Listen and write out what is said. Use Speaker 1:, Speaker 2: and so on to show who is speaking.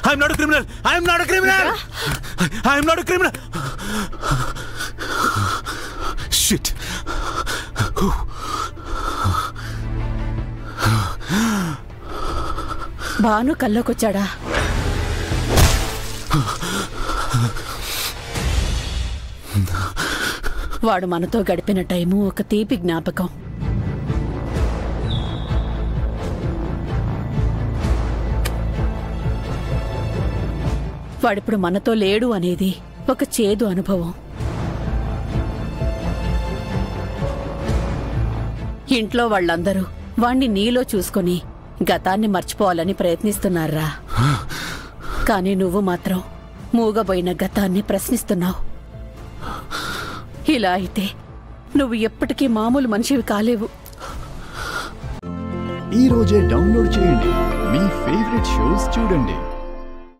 Speaker 1: I'm not a criminal. I'm not a criminal. I'm not a criminal. Shit.
Speaker 2: Bhanu కల్లోకొచ్చాడా? వాడు మనతో గడిపిన time ఒక తీపి జ్ఞాపకం. వాడిప్పుడు మనతో లేడు అనేది ఒక చేదు అనుభవం. ఇంట్లో వాళ్ళందరూ వాణ్ణి నీలో చూసుకుని గతాన్ని మర్చిపోవాలని ప్రయత్నిస్తున్నారా? కానీ నువ్వు మాత్రం మూగబోయిన గతాన్ని ప్రశ్నిస్తున్నావు. ఇలా అయితే నువ్వు ఎప్పటికీ మామూలు మనిషివి కాలేవు.
Speaker 3: ఈ రోజే డౌన్లోడ్ చేయండి. మీ ఫేవరెట్ షోస్ చూడండి.